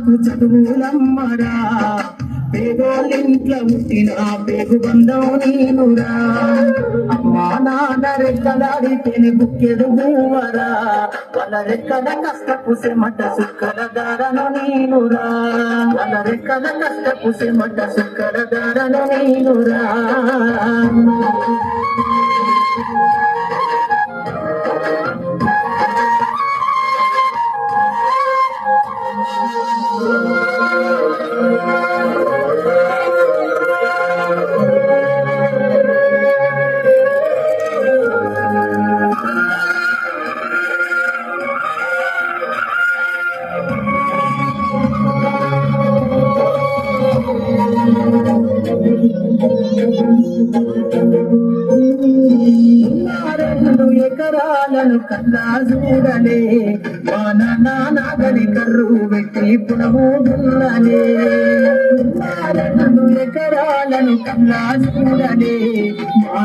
నాకు చదువులమ్మరా పేదోళ్ళింట్లో పుట్టిన పేగు బంధం నేనురా అమ్మా నాన్న రెక్కలాడితేనే బుక్కెడు భూవరా వాళ్ళ రెక్కల కష్టపు సెమట సుక్కల దారను నేనురా వాళ్ళ రెక్కల కష్టపు సెమట సుక్కల దారను నేనురా ఎకరాలను కల్లా చూడలే మా నాగలి కర్రు పెట్టి పునమూడున్నలే 2 ఎకరాలను కల్లా చూడలే మా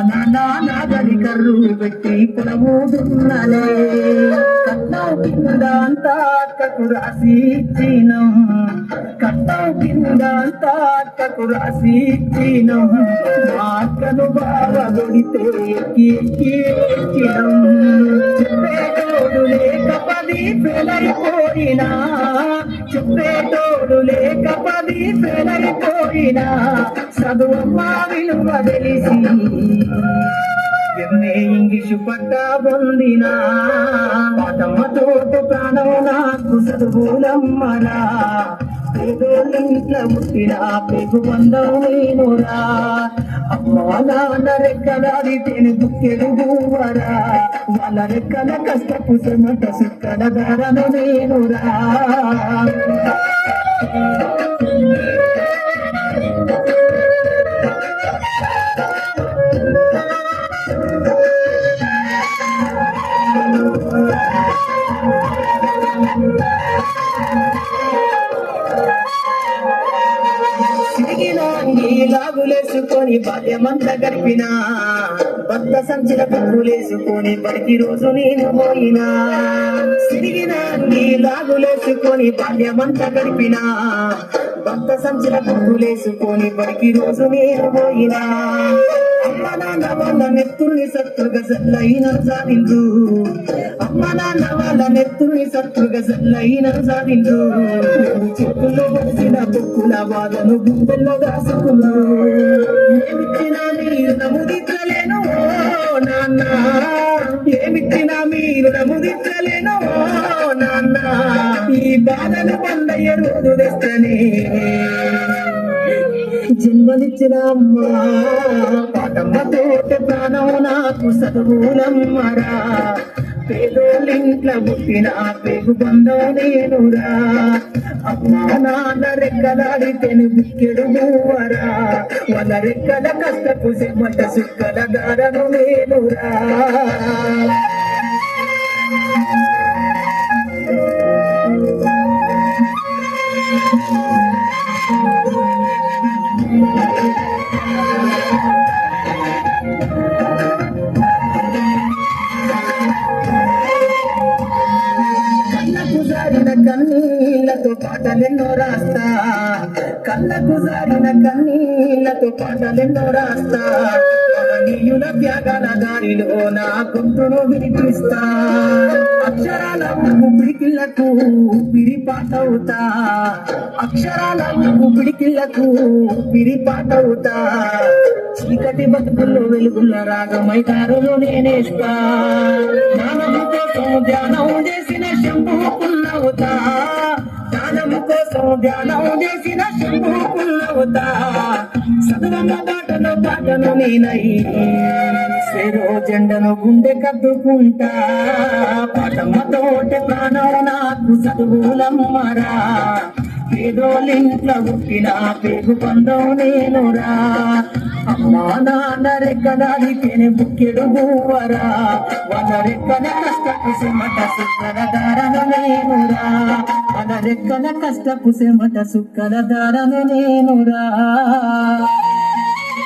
నాగలి కర్రు పెట్టి పునమూడున్నలే కట్టం కింద అంతా అక్కకు రాసి ఇచ్చినం కట్టం కింద అంతా అక్కకు రాసి ఇచ్చినం మా అక్కను బాగా దొడితే ఎక్కినం చెప్పేటోడు లేక 10 ఫెలైపోయినా చెప్పేటోడు లేక 10 ఫెలైపోయినా చదువమ్మ విలువ తెలిసి ఎంఏ ఇంగ్లీషు పట్టా పొందినా పాటమ్మతోటి ప్రాణం నాకు చదువులమ్మరా పేదోళ్ళింట్లో పుట్టిన పేగు బంధం నేనురా అమ్మా నాన్న రెక్కలాడితేనే బుక్కెడు భూవరా వాళ్ళ రెక్కల కష్టపు చెమట సుక్కల దారను నేనురా లాగులేసుకొని బాల్యమంతా గడిపినా భర్త సంచిన పువ్వులేసుకొని బడికి రోజు నేను పోయినా సిరిగిన లాగులేసుకొని బాల్యమంతా గడిపినా భర్త సంచిన పువ్వులేసుకొని బడికి రోజు నేను పోయినా అమ్మ నాన్న వాళ్ళ నెత్తుల్ని సత్తుగా సల్లైన సాధించు అమ్మ నాన్న వాళ్ళ నెత్తుల్ని సత్తుగా సల్లైన సాధించు చెక్కులో వచ్చిన పొక్కుల బాధను గుండెల్లో దాసుకున్నా ఏమిచ్చినా మీరు నముదించలేను నాన్న ఏమిచ్చినా మీరు నముదించలేను నాన్న ఈ బాధను పండయ్య రోజు తెస్తనే జన్మనిచ్చిన అమ్మా పాటమ్మతోటి ప్రాణం నాకు చదువులమ్మరా పేదోళ్ళింట్లో పుట్టిన పేగు బంధం నేనురా అమ్మా నాన్న రెక్కలాడితేనే బుక్కెడు భూవరా వాళ్ళ రెక్కల కష్టపు చెమట సుక్కల దారను నేనురా కళ్ళకు జారిన కన్నీళ్లతో పాటలెన్నో రాస్తా కళ్ళకు జారిన కన్నీళ్లతో పాటలెన్నో రాస్తా నీయుల త్యాగాల దారిలో నా గొంతును వినిపిస్తా అక్షరాల పిడికిళ్లకు పిరిపాటవుతా అక్షరాల పిడికిళ్లకు పిరిపాటవుతా చీకటి బతుకుల్లో వెలుగుల్లో రాగమై దారులు నేనేస్తా జ్ఞానము కోసం ధ్యానం చేసిన శంభుకున్నవుతా జ్ఞానము కోసం ధ్యానం చేసిన శంభుకున్నవుతా చదువన్న పాటను నేనై సెరో జెండను గుండె కద్దుకుంటా పాటమ్మతోటి ప్రాణం నాకు చదువులమ్మరా పేదోళ్ళింట్లో పుట్టిన పేగు బంధం నేనురా అమ్మా నాన్న రెక్కలాడితేనే బుక్కెడు భూవరా వాళ్ళ రెక్కల కష్టపు చెమట సుక్కల దారను నేనురా వాళ్ళ రెక్కల కష్టపు చెమట సుక్కల దారను నేనురా